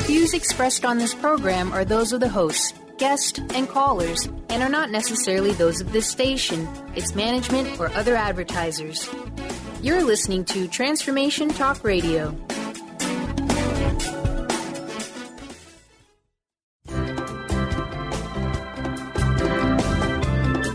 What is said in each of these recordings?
Views expressed on this program are those of the hosts, guests, and callers, and are not necessarily those of this station, its management, or other advertisers. You're listening to Transformation Talk Radio.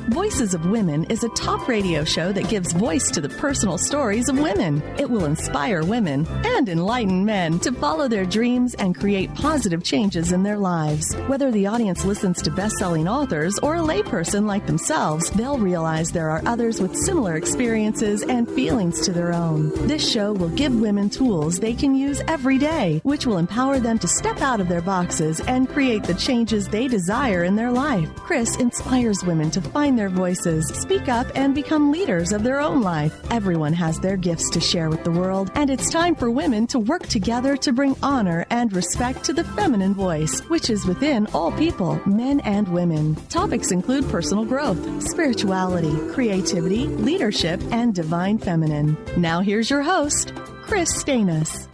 Voices of Women is a talk radio show that gives voice to the personal stories of women. It will inspire women and enlighten men to follow their dreams and create positive changes in their lives. Whether the audience listens to best-selling authors or a layperson like themselves, they'll realize there are others with similar experiences and feelings to their own. This show will give women tools they can use every day, which will empower them to step out of their boxes and create the changes they desire in their life. Kris inspires women to find their voices, speak up, and become leaders of their own life. Everyone has their gifts to share with the world, and it's time for women to work together to bring honor and respect to the feminine voice, which is within all people, men and women. Topics include personal growth, spirituality, creativity, leadership, and divine feminine. Now here's your host, Kris Steinnes.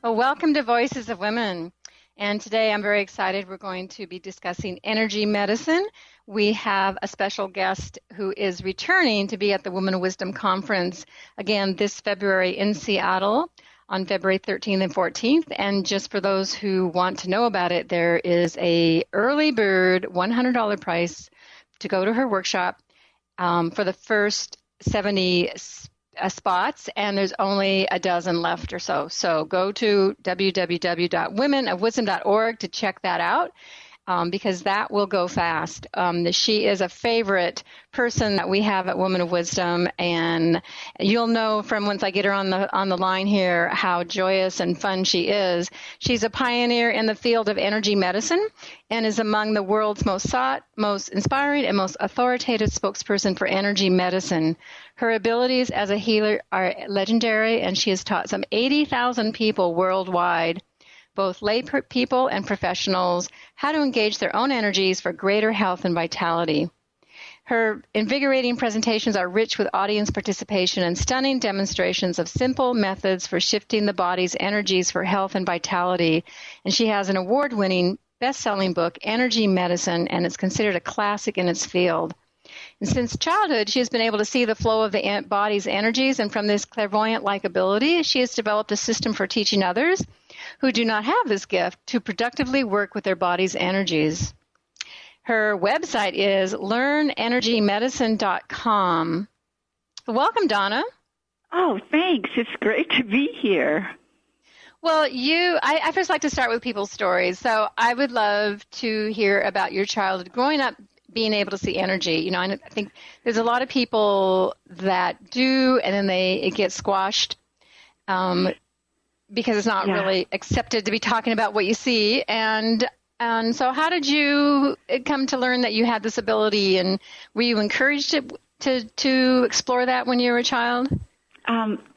Well, welcome to Voices of Women. And today I'm very excited. We're going to be discussing energy medicine. We have a special guest who is returning to be at the Women of Wisdom Conference again this February in Seattle on February 13th and 14th. And just for those who want to know about it, there is a early bird $100 price to go to her workshop for the first 70 spots, and there's only a dozen left or so. So go to www.womenofwisdom.org to check that out. Because that will go fast. She is a favorite person that we have at Women of Wisdom, and you'll know from once I get her on the line here how joyous and fun she is. She's a pioneer in the field of energy medicine and is among the world's most sought, most inspiring, and most authoritative spokesperson for energy medicine. Her abilities as a healer are legendary, and she has taught some 80,000 people worldwide, both lay people and professionals, how to engage their own energies for greater health and vitality. Her invigorating presentations are rich with audience participation and stunning demonstrations of simple methods for shifting the body's energies for health and vitality. And she has an award-winning, best-selling book, Energy Medicine, and it's considered a classic in its field. And since childhood, she has been able to see the flow of the body's energies, and from this clairvoyant-like ability, she has developed a system for teaching others who do not have this gift to productively work with their body's energies. Her website is learnenergymedicine.com. Welcome, Donna. Oh, thanks. It's great to be here. Well, I first like to start with people's stories. So I would love to hear about your childhood growing up, being able to see energy. You know, I think there's a lot of people that do, and then it gets squashed because it's not really accepted to be talking about what you see. And so how did you come to learn that you had this ability, and were you encouraged to explore that when you were a child?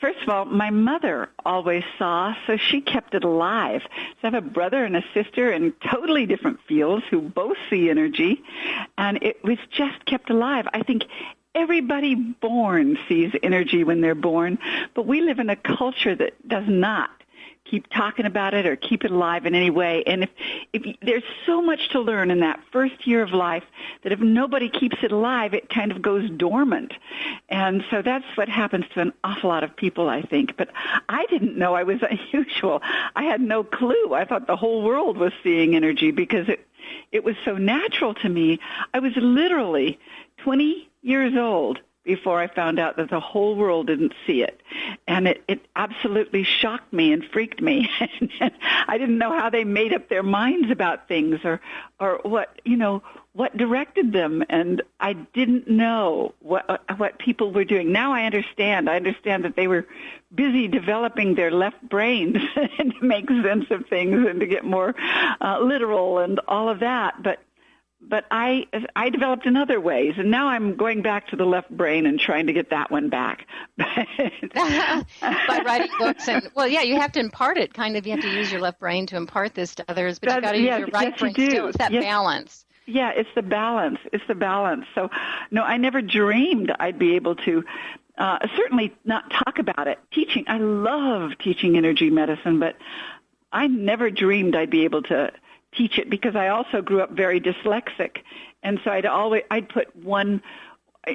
First of all, my mother always saw, so she kept it alive. So I have a brother and a sister in totally different fields who both see energy, and it was just kept alive. I think everybody born sees energy when they're born, but we live in a culture that does not keep talking about it or keep it alive in any way. And if there's so much to learn in that first year of life that if nobody keeps it alive, it kind of goes dormant. And so that's what happens to an awful lot of people, I think. But I didn't know I was unusual. I had no clue. I thought the whole world was seeing energy because it was so natural to me. I was literally 20 years old before I found out that the whole world didn't see it. And it absolutely shocked me and freaked me. I didn't know how they made up their minds about things or what directed them. And I didn't know what people were doing. Now I understand. I understand that they were busy developing their left brains to make sense of things and to get more literal and all of that. But I developed in other ways, and now I'm going back to the left brain and trying to get that one back. By writing books, you have to impart it. Kind of, you have to use your left brain to impart this to others, but you got to use your right brain still. It's that balance. Yeah, it's the balance. So, no, I never dreamed I'd be able to. Certainly not talk about it. Teaching, I love teaching energy medicine, but I never dreamed I'd be able to teach it because I also grew up very dyslexic. And so I'd put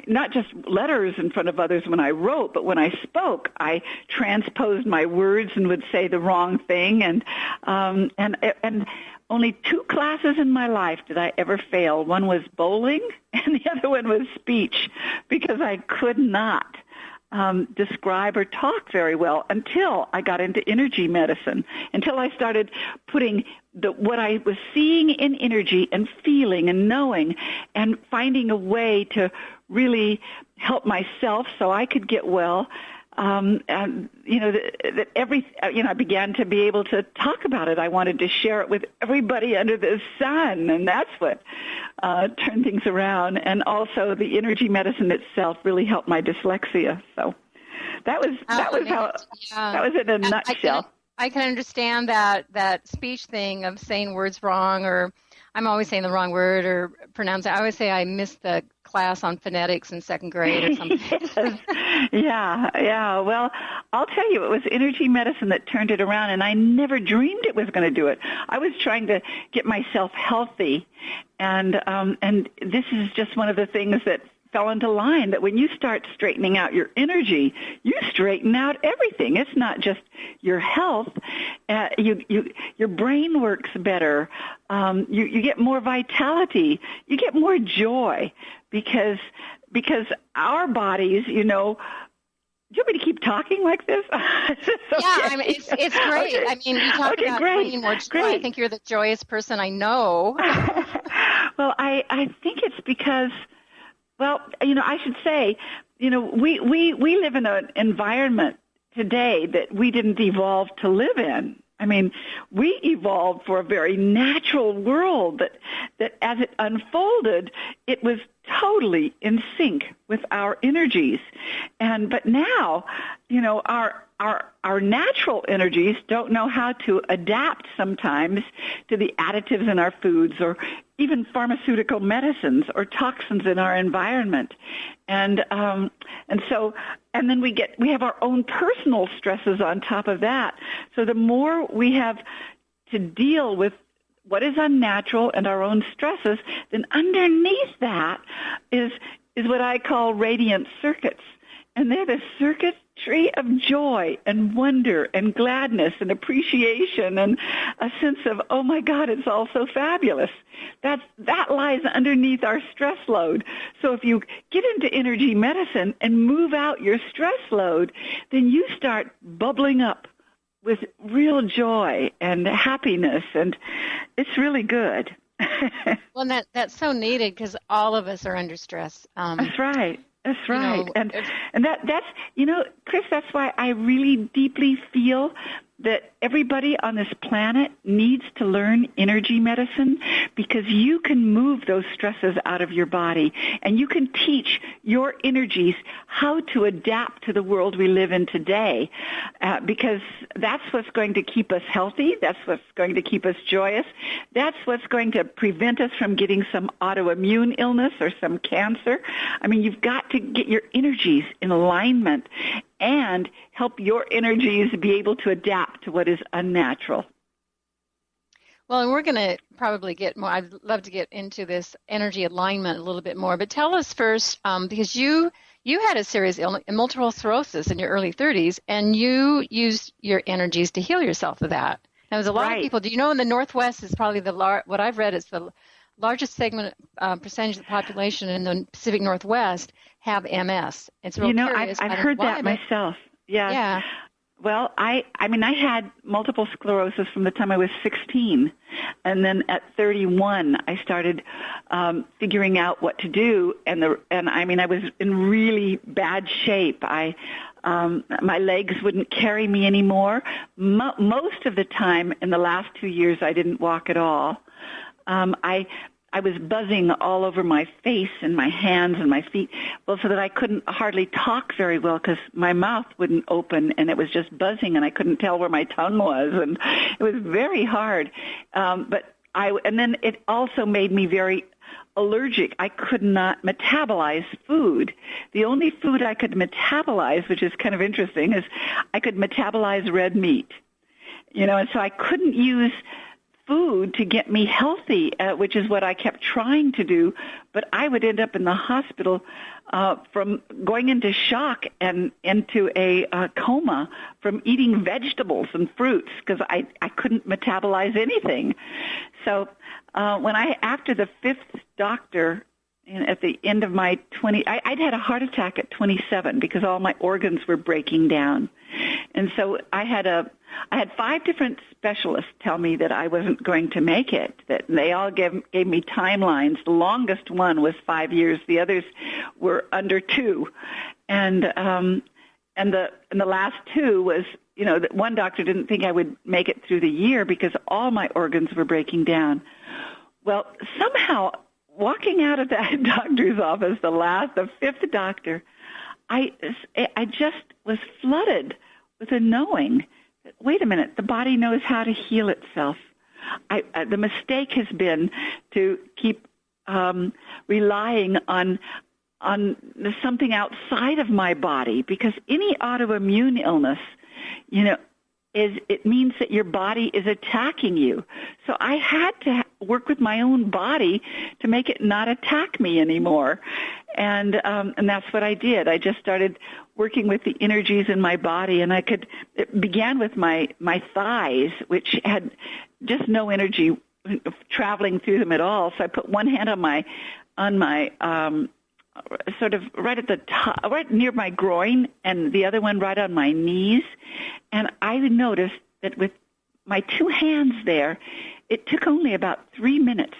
not just letters in front of others when I wrote, but when I spoke, I transposed my words and would say the wrong thing. And only 2 classes in my life did I ever fail. One was bowling, and the other one was speech, because I could not describe or talk very well until I got into energy medicine, until I started putting what I was seeing in energy and feeling and knowing and finding a way to really help myself so I could get well. And I began to be able to talk about it. I wanted to share it with everybody under the sun, and that's what turned things around. And also, the energy medicine itself really helped my dyslexia. So that was in a nutshell. I can understand that speech thing of saying words wrong, or I'm always saying the wrong word or pronouncing. I always say I missed the class on phonetics in 2nd grade or something. Yeah. Well, I'll tell you, it was energy medicine that turned it around, and I never dreamed it was going to do it. I was trying to get myself healthy, and this is just one of the things that fell into line, that when you start straightening out your energy, you straighten out everything. It's not just your health. Your brain works better. You get more vitality. You get more joy because our bodies, do you want me to keep talking like this? Okay. Yeah, I mean, it's great. Okay. I mean, you talk about bringing more joy. Great. I think you're the joyous person I know. Well, I think it's because, I should say, we live in an environment today that we didn't evolve to live in. I mean, we evolved for a very natural world that as it unfolded, it was totally in sync with our energies. But now, our natural energies don't know how to adapt sometimes to the additives in our foods, or even pharmaceutical medicines or toxins in our environment. And then we have our own personal stresses on top of that. So the more we have to deal with what is unnatural and our own stresses, then underneath that is what I call radiant circuits. And they're the circuitry of joy and wonder and gladness and appreciation and a sense of, oh my God, it's all so fabulous. That lies underneath our stress load. So if you get into energy medicine and move out your stress load, then you start bubbling up with real joy and happiness, and it's really good. Well, that's so needed, because all of us are under stress. That's right. That's right. And that's, Kris, that's why I really deeply feel that everybody on this planet needs to learn energy medicine, because you can move those stresses out of your body, and you can teach your energies how to adapt to the world we live in today, because that's what's going to keep us healthy. That's what's going to keep us joyous. That's what's going to prevent us from getting some autoimmune illness or some cancer. I mean, you've got to get your energies in alignment and help your energies be able to adapt to what is unnatural. Well, and we're going to probably get more. I'd love to get into this energy alignment a little bit more. But tell us first, because you had a serious illness, multiple sclerosis in your early 30s, and you used your energies to heal yourself of that. Now, there's a lot of people. Do you know in the Northwest is probably what I've read is the largest segment percentage of the population in the Pacific Northwest have MS. It's real curious. I've heard that myself. Yeah. Well, I had multiple sclerosis from the time I was 16, and then at 31 I started figuring out what to do, and I was in really bad shape. My legs wouldn't carry me anymore. Most of the time in the last 2 years I didn't walk at all. I was buzzing all over my face and my hands and my feet, so that I couldn't hardly talk very well because my mouth wouldn't open, and it was just buzzing, and I couldn't tell where my tongue was, and it was very hard. And then it also made me very allergic. I could not metabolize food. The only food I could metabolize, which is kind of interesting, is I could metabolize red meat. And so I couldn't use food to get me healthy, which is what I kept trying to do, but I would end up in the hospital from going into shock and into a coma from eating vegetables and fruits because I couldn't metabolize anything. So after the fifth doctor, at the end of my I'd had a heart attack at 27 because all my organs were breaking down. And so I had 5 different specialists tell me that I wasn't going to make it, that they all gave me timelines. The longest one was 5 years. The others were under 2. And the last 2 was, that one doctor didn't think I would make it through the year because all my organs were breaking down. Well, somehow walking out of that doctor's office, the 5th doctor, I just was flooded with a knowing that, wait a minute, the body knows how to heal itself. The mistake has been to keep relying on something outside of my body, because any autoimmune illness, it means that your body is attacking you. So I had to work with my own body to make it not attack me anymore. And that's what I did. I just started working with the energies in my body, and it began with my thighs, which had just no energy traveling through them at all. So I put one hand on my sort of right at the top, right near my groin, and the other one right on my knees. And I noticed that with my 2 hands there, it took only about 3 minutes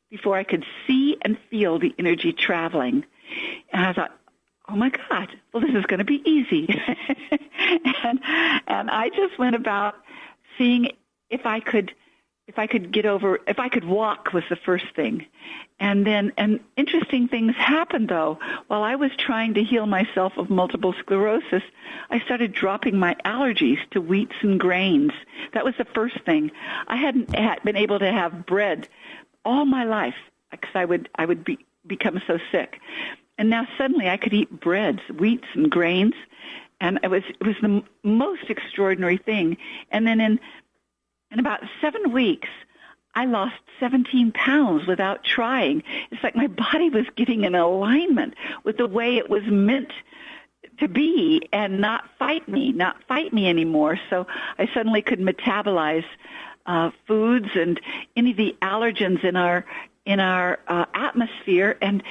before I could see and feel the energy traveling. And I thought, oh my God, well, this is going to be easy. and I just went about seeing if I could walk was the first thing. And interesting things happened, though. While I was trying to heal myself of multiple sclerosis, I started dropping my allergies to wheats and grains. That was the first thing. I hadn't been able to have bread all my life because I would become so sick. And now suddenly I could eat breads, wheats and grains, and it was the most extraordinary thing. And then in about 7 weeks, I lost 17 pounds without trying. It's like my body was getting in alignment with the way it was meant to be and not fight me anymore. So I suddenly could metabolize foods and any of the allergens in our atmosphere. And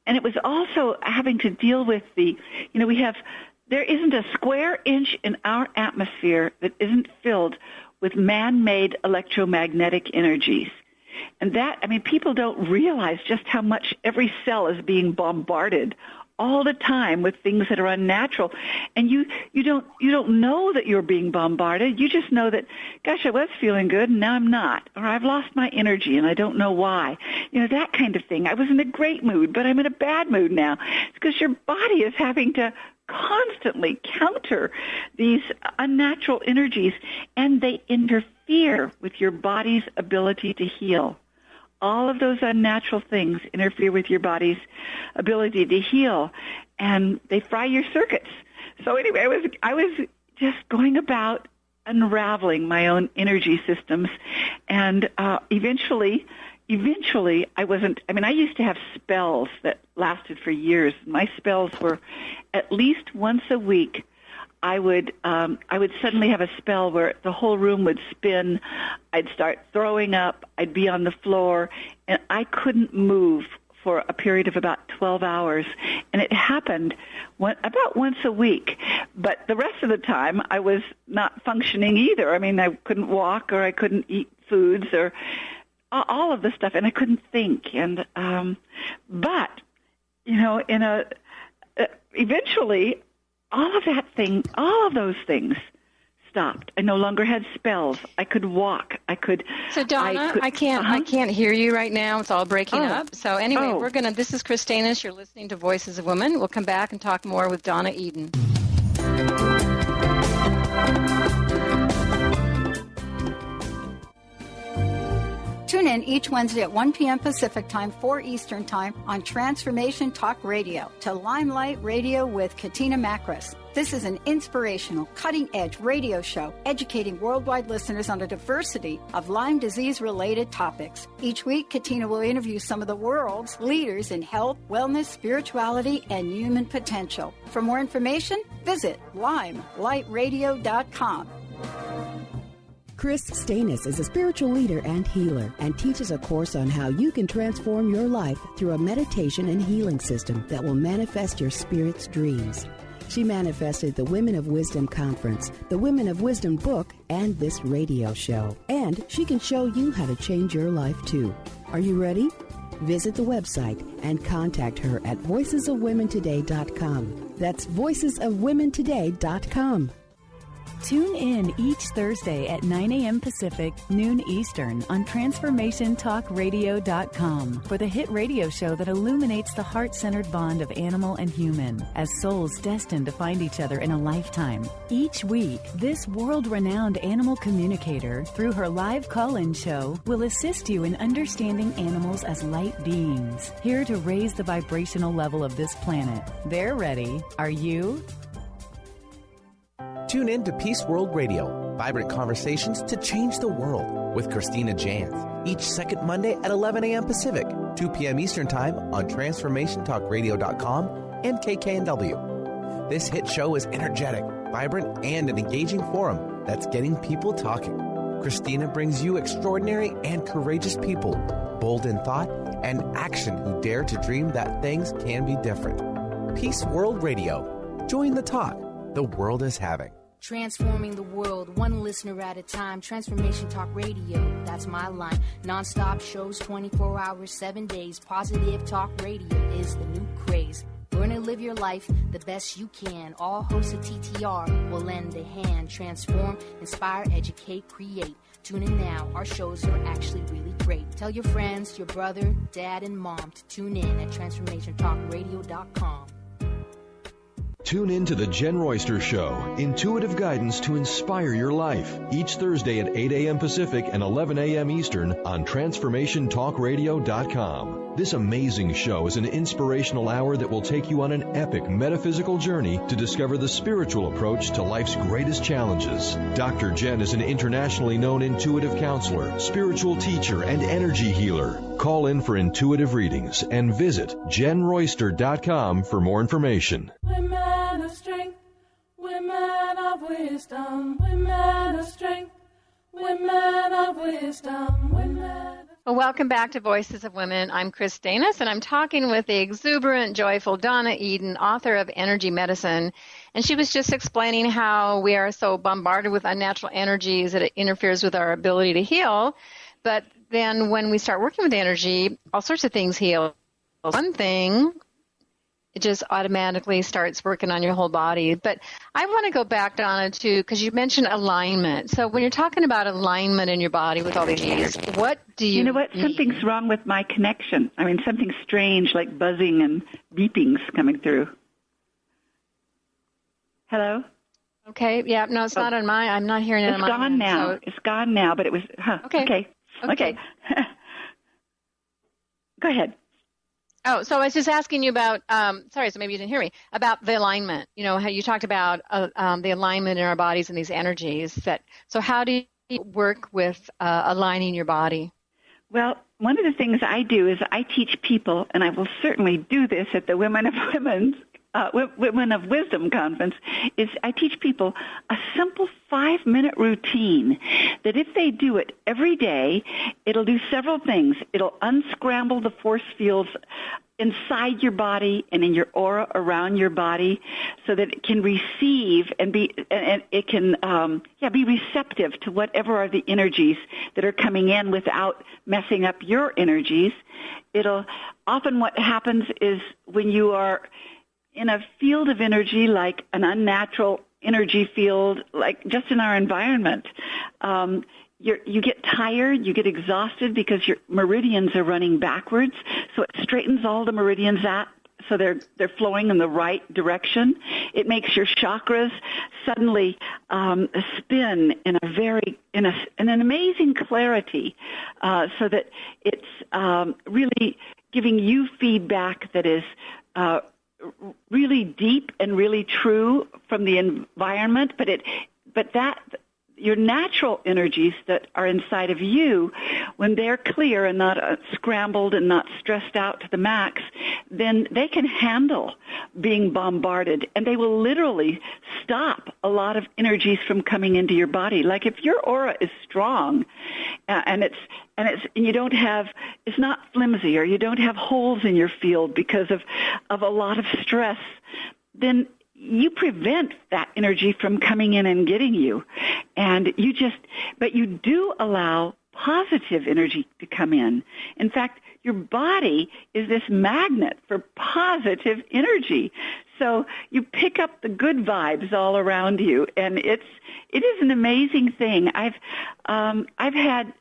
it was also having to deal with there isn't a square inch in our atmosphere that isn't filled with man-made electromagnetic energies. And people don't realize just how much every cell is being bombarded all the time with things that are unnatural. And you don't know that you're being bombarded. You just know that, gosh, I was feeling good and now I'm not. Or I've lost my energy and I don't know why. That kind of thing. I was in a great mood, but I'm in a bad mood now. It's because your body is having to constantly counter these unnatural energies, and they interfere with your body's ability to heal. All of those unnatural things interfere with your body's ability to heal, and they fry your circuits. So anyway, I was just going about unraveling my own energy systems, and eventually I used to have spells that lasted for years. My spells were at least once a week. I would suddenly have a spell where the whole room would spin. I'd start throwing up. I'd be on the floor, and I couldn't move for a period of about 12 hours. And it happened about once a week. But the rest of the time, I was not functioning either. I couldn't walk, or I couldn't eat foods, or all of the stuff, and I couldn't think. And but eventually, all of those things stopped. I no longer had spells. I could walk. So Donna, I can't hear you right now. It's all breaking up. So anyway, this is Kris Steinnes. You're listening to Voices of Women. We'll come back and talk more with Donna Eden. Tune in each Wednesday at 1 p.m. Pacific Time, 4 Eastern Time on Transformation Talk Radio to Limelight Radio with Katina Makris. This is an inspirational, cutting-edge radio show educating worldwide listeners on a diversity of Lyme disease-related topics. Each week, Katina will interview some of the world's leaders in health, wellness, spirituality, and human potential. For more information, visit limelightradio.com. Kris Steinnes is a spiritual leader and healer and teaches a course on how you can transform your life through a meditation and healing system that will manifest your spirit's dreams. She manifested the Women of Wisdom Conference, the Women of Wisdom book, and this radio show. And she can show you how to change your life too. Are you ready? Visit the website and contact her at voicesofwomentoday.com. That's voicesofwomentoday.com. Tune in each Thursday at 9 a.m. Pacific, noon Eastern on TransformationTalkRadio.com for the hit radio show that illuminates the heart-centered bond of animal and human as souls destined to find each other in a lifetime. Each week, this world-renowned animal communicator, through her live call-in show, will assist you in understanding animals as light beings, here to raise the vibrational level of this planet. They're ready. Are you? Tune in to Peace World Radio, vibrant conversations to change the world with Christina Jantz, each second Monday at 11 a.m. Pacific, 2 p.m. Eastern Time on TransformationTalkRadio.com and KKNW. This hit show is energetic, vibrant, and an engaging forum that's getting people talking. Christina brings you extraordinary and courageous people, bold in thought and action who dare to dream that things can be different. Peace World Radio. Join the talk the world is having. Transforming the world, one listener at a time. Transformation Talk Radio, that's my line. Non-stop shows, 24 hours, 7 days. Positive Talk Radio is the new craze. Learn to live your life the best you can. All hosts of TTR will lend a hand. Transform, inspire, educate, create. Tune in now. Our shows are actually really great. Tell your friends, your brother, dad, and mom to tune in at TransformationTalkRadio.com. Tune in to The Jen Royster Show, intuitive guidance to inspire your life, each Thursday at 8 a.m. Pacific and 11 a.m. Eastern on TransformationTalkRadio.com. This amazing show is an inspirational hour that will take you on an epic metaphysical journey to discover the spiritual approach to life's greatest challenges. Dr. Jen is an internationally known intuitive counselor, spiritual teacher, and energy healer. Call in for intuitive readings and visit JenRoyster.com for more information. Women of strength, women of wisdom, women of strength, women of wisdom, women. Well, welcome back to Voices of Women. I'm Kris Steinnes, and I'm talking with the exuberant, joyful Donna Eden, author of Energy Medicine. And she was just explaining how we are so bombarded with unnatural energies that it interferes with our ability to heal. But then when we start working with energy, all sorts of things heal. One thing, it just automatically starts working on your whole body. But I want to go back, Donna, to, because you mentioned alignment. So when you're talking about alignment in your body with all these energies, what do you know what? Something's wrong with my connection. I mean, something strange like buzzing and beepings coming through. Hello? Okay, yeah, no, it's not on my, I'm not hearing it on my end. It's gone now. So. It's gone now, but it was, okay. Go ahead. Oh, so I was just asking you about, sorry, so maybe you didn't hear me, about the alignment. You know, how you talked about the alignment in our bodies and these energies. So how do you work with aligning your body? Well, one of the things I do is I teach people, and I will certainly do this at the Women of Wisdom Conference, is I teach people a simple 5-minute routine that if they do it every day, it'll do several things. It'll unscramble the force fields inside your body and in your aura around your body so that it can receive and be receptive to whatever are the energies that are coming in without messing up your energies. Often what happens is when you are in a field of energy like an unnatural energy field, like just in our environment, you get tired, you get exhausted because your meridians are running backwards. So it straightens all the meridians out so they're flowing in the right direction. It makes your chakras suddenly spin in in an amazing clarity, so that it's really giving you feedback that is really deep and really true from the environment, but that your natural energies that are inside of you, when they're clear and not scrambled and not stressed out to the max, then they can handle being bombarded, and they will literally stop a lot of energies from coming into your body. Like if your aura is strong, and you don't have, it's not flimsy, or you don't have holes in your field because of a lot of stress, then you prevent that energy from coming in and getting you. And but you do allow positive energy to come in. In fact, your body is this magnet for positive energy. So you pick up the good vibes all around you, and it is an amazing thing. I've had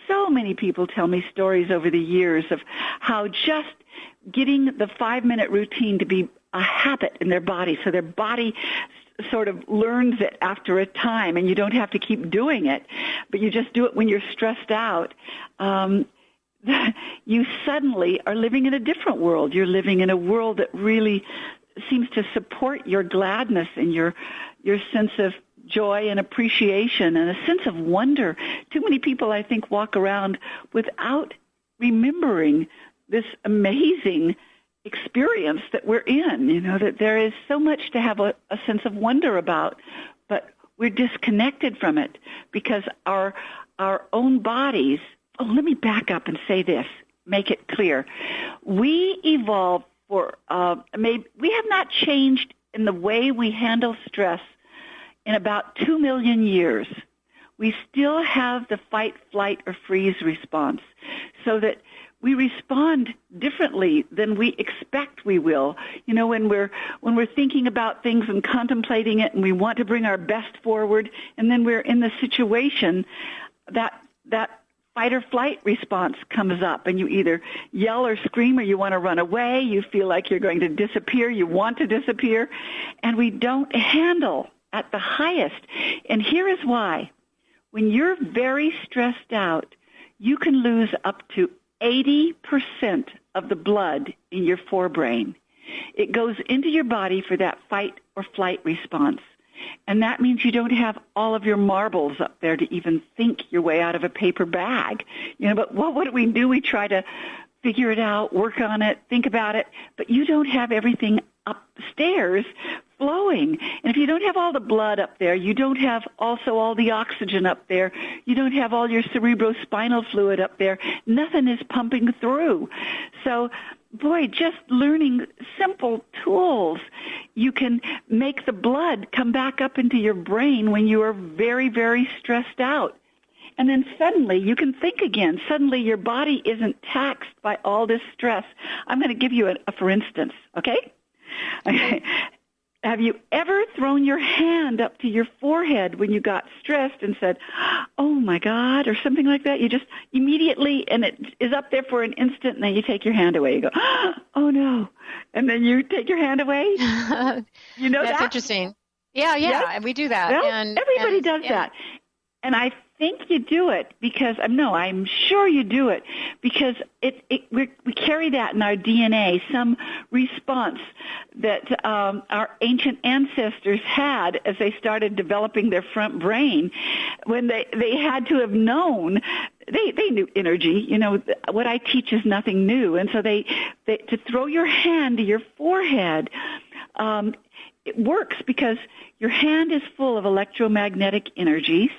so many people tell me stories over the years of how just getting the 5-minute routine to be a habit in their body, so their body sort of learns it after a time, and you don't have to keep doing it, but you just do it when you're stressed out. You suddenly are living in a different world. You're living in a world that really seems to support your gladness and your sense of joy and appreciation and a sense of wonder. Too many people, I think, walk around without remembering this amazing experience that we're in, that there is so much to have a sense of wonder about, but we're disconnected from it because our own bodies. Oh, let me back up and say this, make it clear. We evolved we have not changed in the way we handle stress in about 2 million years. We still have the fight, flight, or freeze response, so that we respond differently than we expect we will. When we're thinking about things and contemplating it, and we want to bring our best forward, and then we're in the situation, that fight or flight response comes up, and you either yell or scream, or you want to run away. You feel like you're going to disappear. You want to disappear, and we don't handle at the highest. And here is why. When you're very stressed out, you can lose up to 80% of the blood in your forebrain. It goes into your body for that fight or flight response. And that means you don't have all of your marbles up there to even think your way out of a paper bag. But what do? We try to figure it out, work on it, think about it, but you don't have everything upstairs flowing. And if you don't have all the blood up there, you don't have also all the oxygen up there, you don't have all your cerebrospinal fluid up there, nothing is pumping through. So, boy, just learning simple tools, you can make the blood come back up into your brain when you are very, very stressed out. And then suddenly you can think again. Suddenly your body isn't taxed by all this stress. I'm going to give you a for instance, okay? Have you ever thrown your hand up to your forehead when you got stressed and said, oh, my God, or something like that? You just immediately, and it is up there for an instant, and then you take your hand away. You go, oh, no. And then you take your hand away. You know That's that? interesting. Yeah, yes? We do that. Well, everybody does that. And I think you do it because, I'm sure you do it because we carry that in our DNA, some response that our ancient ancestors had as they started developing their front brain when they had to have known. They knew energy. What I teach is nothing new. And so they to throw your hand to your forehead, it works because your hand is full of electromagnetic energies.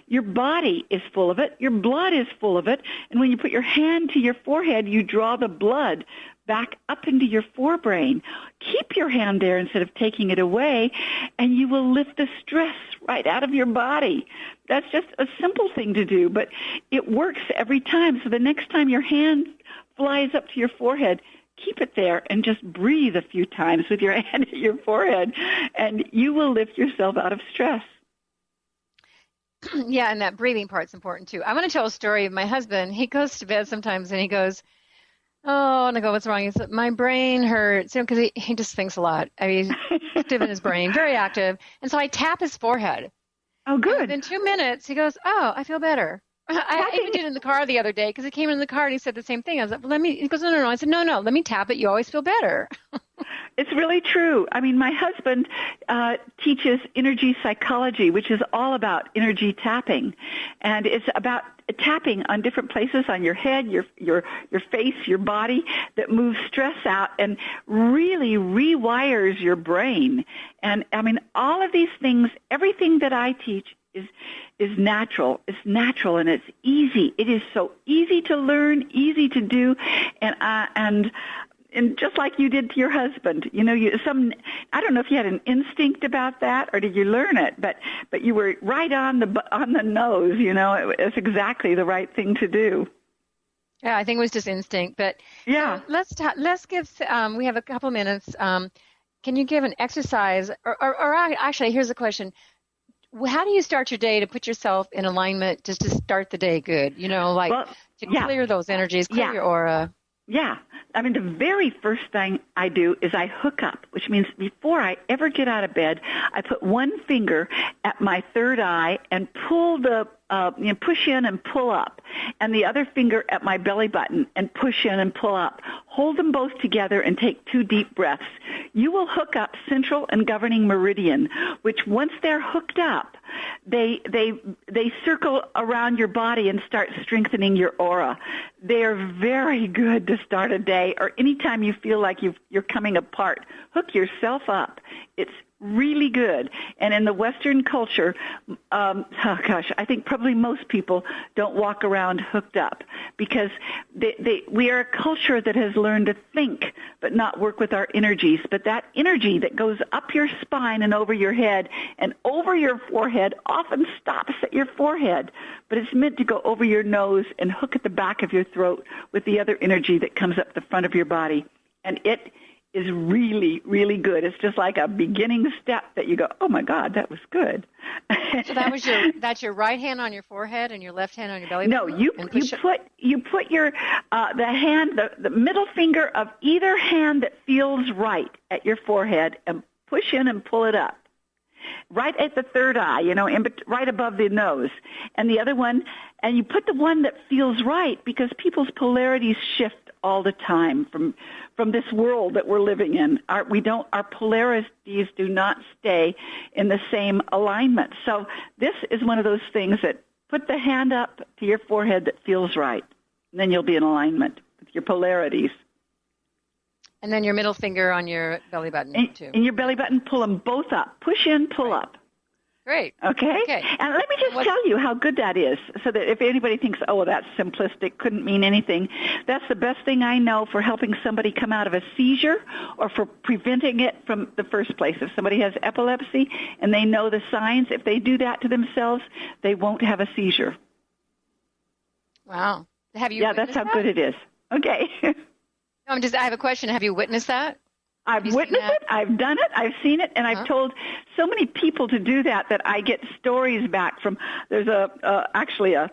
Your body is full of it. Your blood is full of it. And when you put your hand to your forehead, you draw the blood back up into your forebrain. Keep your hand there instead of taking it away, and you will lift the stress right out of your body. That's just a simple thing to do, but it works every time. So the next time your hand flies up to your forehead, keep it there and just breathe a few times with your hand at your forehead, and you will lift yourself out of stress. Yeah, and that breathing part's important too. I want to tell a story of my husband. He goes to bed sometimes and he goes, oh, and I go, what's wrong? He said, my brain hurts, because he just thinks a lot. He's active in his brain, very active. And so I tap his forehead. Oh, good. And within 2 minutes, he goes, "Oh, I feel better." I even did it in the car the other day because he came in the car and he said the same thing. I was like, well, he goes, no. I said, no, let me tap it. You always feel better. It's really true. I mean, my husband teaches energy psychology, which is all about energy tapping. And it's about tapping on different places on your head, your face, your body, that moves stress out and really rewires your brain. And, I mean, all of these things, everything that I teach is natural. It's natural and it's easy. It is so easy to learn, easy to do, and just like you did to your husband, you know, I don't know if you had an instinct about that or did you learn it, but you were right on the nose. You know, it's exactly the right thing to do. Yeah, I think it was just instinct. But yeah, so let's give. We have a couple minutes. Can you give an exercise, or actually, here's a question. How do you start your day to put yourself in alignment just to start the day good? You know, to clear those energies, clear your aura. Yeah. I mean, the very first thing I do is I hook up, which means before I ever get out of bed, I put one finger at my third eye and pull push in and pull up, and the other finger at my belly button and push in and pull up. Hold them both together and take 2 deep breaths. You will hook up central and governing meridian, which once they're hooked up, they circle around your body and start strengthening your aura. They're very good to start a day or anytime you feel like you're coming apart. Hook yourself up. It's really good. And in the Western culture, I think probably most people don't walk around hooked up because we are a culture that has learned to think but not work with our energies. But that energy that goes up your spine and over your head and over your forehead often stops at your forehead, but it's meant to go over your nose and hook at the back of your throat with the other energy that comes up the front of your body. And it is really, really good. It's just like a beginning step that you go, oh my God, that was good. So that's your right hand on your forehead and your left hand on your belly button? No, you put your the middle finger of either hand that feels right at your forehead and push in and pull it up. Right at the third eye, you know, right above the nose. And the other one, and you put the one that feels right because people's polarities shift all the time from this world that we're living in. Our polarities do not stay in the same alignment. So this is one of those things that put the hand up to your forehead that feels right. And then you'll be in alignment with your polarities. And then your middle finger on your belly button, too. And your belly button, pull them both up. Push in, pull up. Great. Okay? And let me just tell you how good that is, so that if anybody thinks, oh, that's simplistic, couldn't mean anything, that's the best thing I know for helping somebody come out of a seizure or for preventing it from the first place. If somebody has epilepsy and they know the signs, if they do that to themselves, they won't have a seizure. Wow. Have you? Yeah, that's how good it is. Okay. I have a question. Have you witnessed that? I've witnessed it, I've done it, I've seen it, and I've told so many people to do that I get stories back from. There's actually a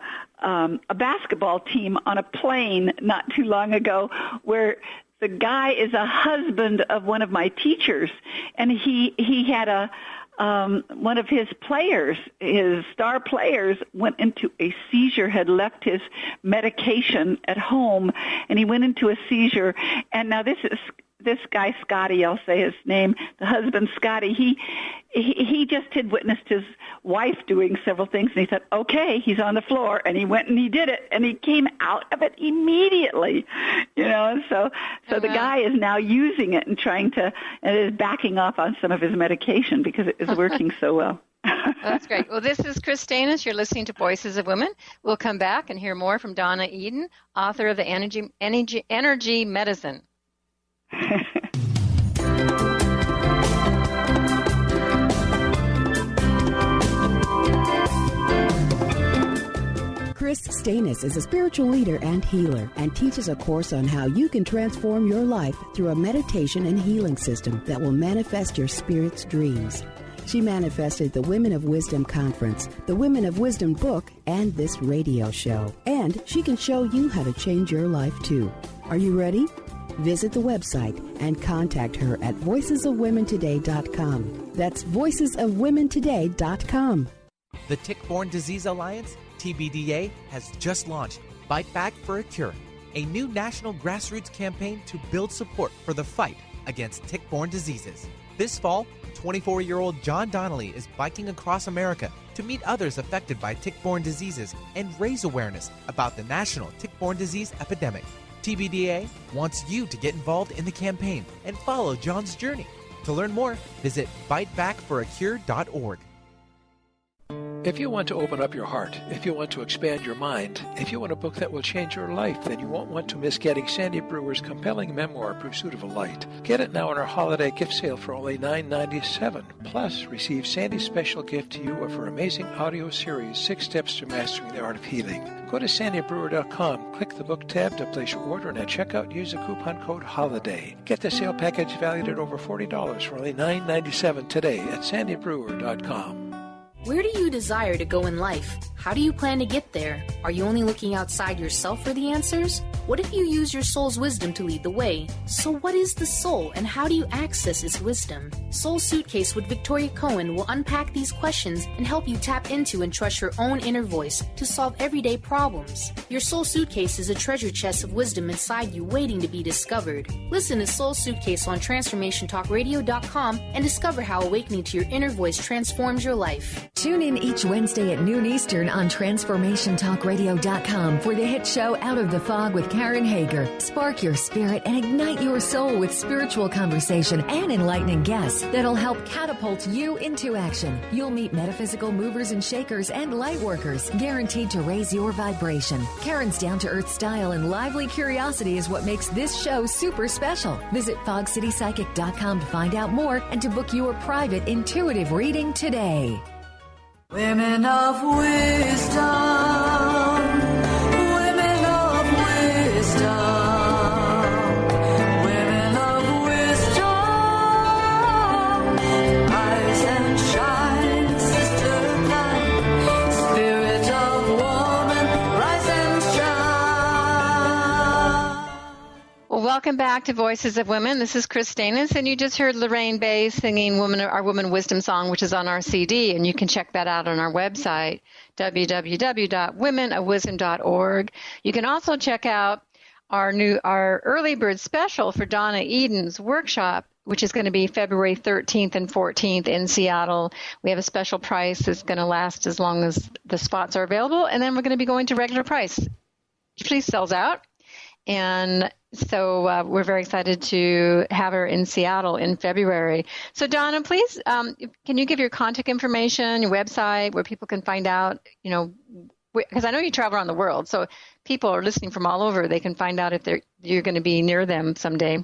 basketball team on a plane not too long ago where the guy is a husband of one of my teachers, and he had one of his players, his star players, went into a seizure, had left his medication at home, and he went into a seizure. And now this guy, Scotty, I'll say his name, the husband, Scotty, he just had witnessed his wife doing several things, and he said, okay, he's on the floor, and he went and he did it, and he came out of it immediately, you know, so the guy is now using it and is backing off on some of his medication because it is working so well. That's great. Well, this is Kris Steinnes. You're listening to Voices of Women. We'll come back and hear more from Donna Eden, author of the Energy Medicine. Kris Steinnes is a spiritual leader and healer and teaches a course on how you can transform your life through a meditation and healing system that will manifest your spirit's dreams. She manifested the Women of Wisdom Conference, the Women of Wisdom book, and this radio show. And she can show you how to change your life too. Are you ready? Visit the website and contact her at voicesofwomentoday.com. That's voicesofwomentoday.com. The Tick-Borne Disease Alliance, TBDA, has just launched Fight Back for a Cure, a new national grassroots campaign to build support for the fight against tick-borne diseases. This fall, 24-year-old John Donnelly is biking across America to meet others affected by tick-borne diseases and raise awareness about the national tick-borne disease epidemic. TBDA wants you to get involved in the campaign and follow John's journey. To learn more, visit fightbackforacure.org. If you want to open up your heart, if you want to expand your mind, if you want a book that will change your life, then you won't want to miss getting Sandy Brewer's compelling memoir, Pursuit of a Light. Get it now on our holiday gift sale for only $9.97. Plus, receive Sandy's special gift to you of her amazing audio series, 6 Steps to Mastering the Art of Healing. Go to sandybrewer.com, click the book tab to place your order, and at checkout use the coupon code HOLIDAY. Get the sale package valued at over $40 for only $9.97 today at sandybrewer.com. Where do you desire to go in life? How do you plan to get there? Are you only looking outside yourself for the answers? What if you use your soul's wisdom to lead the way? So what is the soul and how do you access its wisdom? Soul Suitcase with Victoria Cohen will unpack these questions and help you tap into and trust your own inner voice to solve everyday problems. Your Soul Suitcase is a treasure chest of wisdom inside you waiting to be discovered. Listen to Soul Suitcase on TransformationTalkRadio.com and discover how awakening to your inner voice transforms your life. Tune in each Wednesday at noon Eastern on TransformationTalkRadio.com for the hit show Out of the Fog with Karen Hager. Spark your spirit and ignite your soul with spiritual conversation and enlightening guests that'll help catapult you into action. You'll meet metaphysical movers and shakers and light workers, guaranteed to raise your vibration. Karen's down-to-earth style and lively curiosity is what makes this show super special. Visit FogCityPsychic.com to find out more and to book your private intuitive reading today. Women of wisdom, women of wisdom, women of wisdom, rise and shine, sister light, spirit of woman, rise and shine. Well, welcome back to Voices of Women. This is Kris Steinnes, and you just heard Lorraine Bay singing our Woman Wisdom song, which is on our CD, and you can check that out on our website, www.womenofwisdom.org. You can also check out our early bird special for Donna Eden's workshop, which is going to be February 13th and 14th in Seattle. We have a special price that's going to last as long as the spots are available, and then we're going to be going to regular price. Usually sells out. And so we're very excited to have her in Seattle in February. So, Donna, please, can you give your contact information, your website, where people can find out, because I know you travel around the world, so people are listening from all over. They can find out if you're going to be near them someday.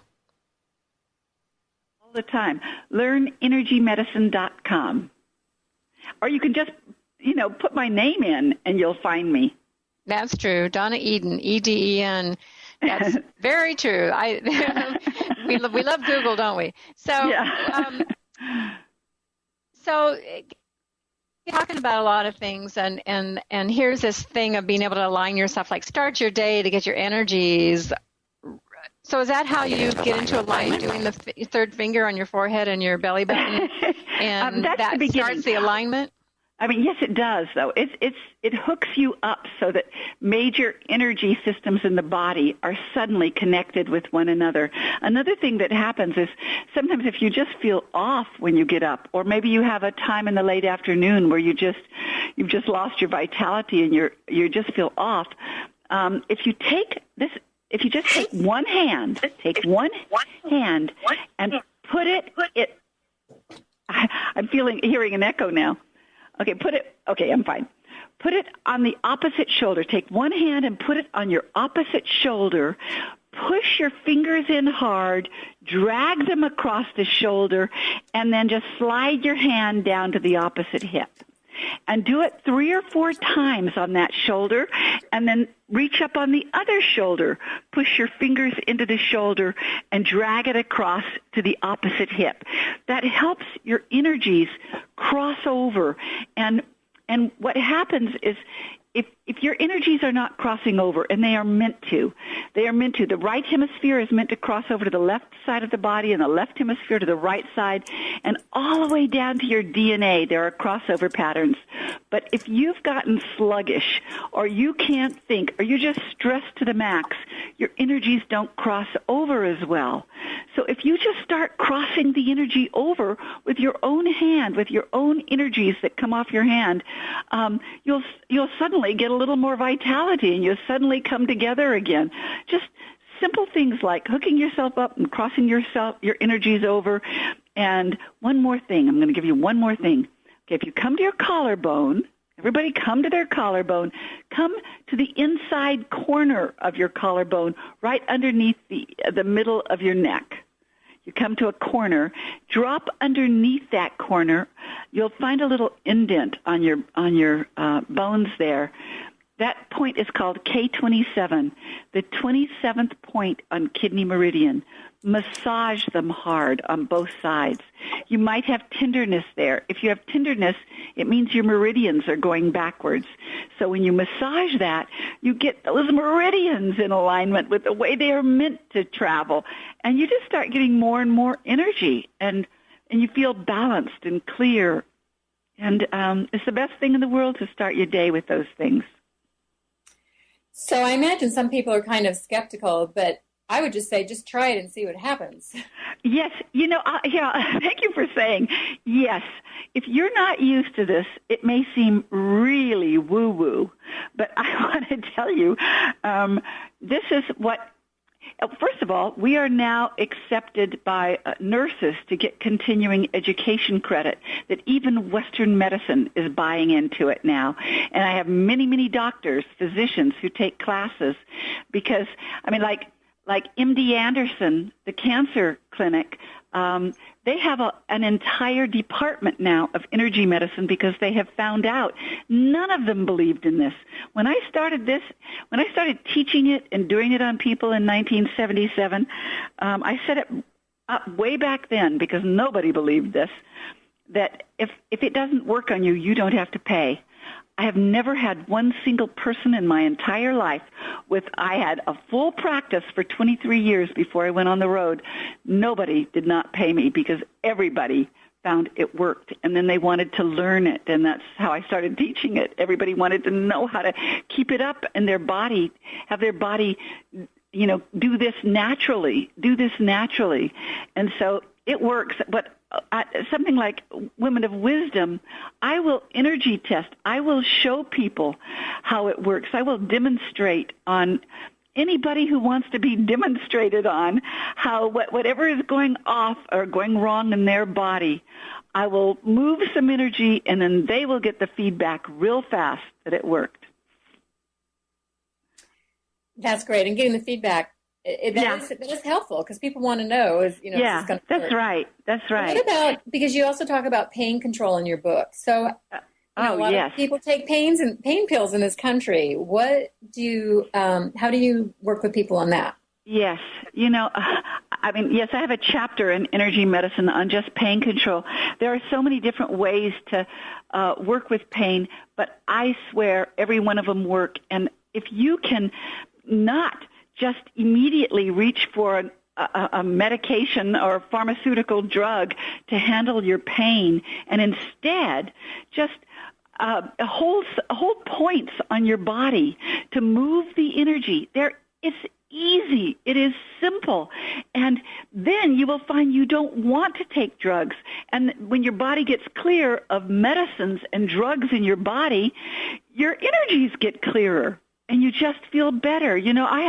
All the time. LearnEnergyMedicine.com. Or you can just, put my name in and you'll find me. That's true. Donna Eden, E-D-E-N. That's very true. We love Google, don't we? So, yeah. So talking about a lot of things, and here's this thing of being able to align yourself, like start your day to get your energies. So is that how you get into alignment, doing the third finger on your forehead and your belly button, and that starts the alignment? I mean, yes, it does, though. It hooks you up so that major energy systems in the body are suddenly connected with one another. Another thing that happens is sometimes if you just feel off when you get up, or maybe you have a time in the late afternoon where you've just lost your vitality and you just feel off. If you just take one hand and put it. I'm hearing an echo now. Okay, I'm fine. Put it on the opposite shoulder. Take one hand and put it on your opposite shoulder. Push your fingers in hard, drag them across the shoulder, and then just slide your hand down to the opposite hip. And do it 3 or 4 times on that shoulder, and then reach up on the other shoulder. Push your fingers into the shoulder and drag it across to the opposite hip. That helps your energies cross over. And what happens is if your energies are not crossing over, and they are meant to. They are meant to. The right hemisphere is meant to cross over to the left side of the body, and the left hemisphere to the right side, and all the way down to your DNA, there are crossover patterns. But if you've gotten sluggish, or you can't think, or you're just stressed to the max, your energies don't cross over as well. So if you just start crossing the energy over with your own hand, with your own energies that come off your hand, you'll suddenly get a little more vitality, and you'll suddenly come together again. Just simple things like hooking yourself up and crossing your energies over. And one more thing. I'm going to give you one more thing. Okay, if you come to your collarbone, everybody come to their collarbone. Come to the inside corner of your collarbone, right underneath the middle of your neck. You come to a corner, drop underneath that corner. You'll find a little indent on your bones there. That point is called K27, the 27th point on kidney meridian. Massage them hard on both sides. You might have tenderness there. If you have tenderness, it means your meridians are going backwards. So when you massage that, you get those meridians in alignment with the way they are meant to travel. And you just start getting more and more energy, and you feel balanced and clear. And it's the best thing in the world to start your day with those things. So I imagine some people are kind of skeptical, but I would just say, just try it and see what happens. Yes, thank you for saying yes. If you're not used to this, it may seem really woo-woo, but I want to tell you, this is what, first of all, we are now accepted by nurses to get continuing education credit, that even Western medicine is buying into it now. And I have many, many doctors, physicians who take classes because, like MD Anderson, the cancer clinic, they have an entire department now of energy medicine because they have found out none of them believed in this. When I started teaching it and doing it on people in 1977, I set it up way back then because nobody believed this, that if it doesn't work on you, you don't have to pay. I have never had one single person in my entire life I had a full practice for 23 years before I went on the road. Nobody did not pay me because everybody found it worked, and then they wanted to learn it, and that's how I started teaching it. Everybody wanted to know how to keep it up in their body, have their body, do this naturally. And so it works, but something like Women of Wisdom, I will energy test. I will show people how it works. I will demonstrate on anybody who wants to be demonstrated on how whatever is going off or going wrong in their body, I will move some energy, and then they will get the feedback real fast that it worked. That's great. And getting the feedback, that is helpful because people want to know is, yeah, that's right. That's right. What about, because you also talk about pain control in your book. So a lot of people take pain pills in this country. How do you work with people on that? Yes. Yes, I have a chapter in energy medicine on just pain control. There are so many different ways to work with pain, but I swear every one of them work. And if you can not just immediately reach for a medication or a pharmaceutical drug to handle your pain, and instead just hold points on your body to move the energy. It's easy. It is simple. And then you will find you don't want to take drugs. And when your body gets clear of medicines and drugs in your body, your energies get clearer. And you just feel better. I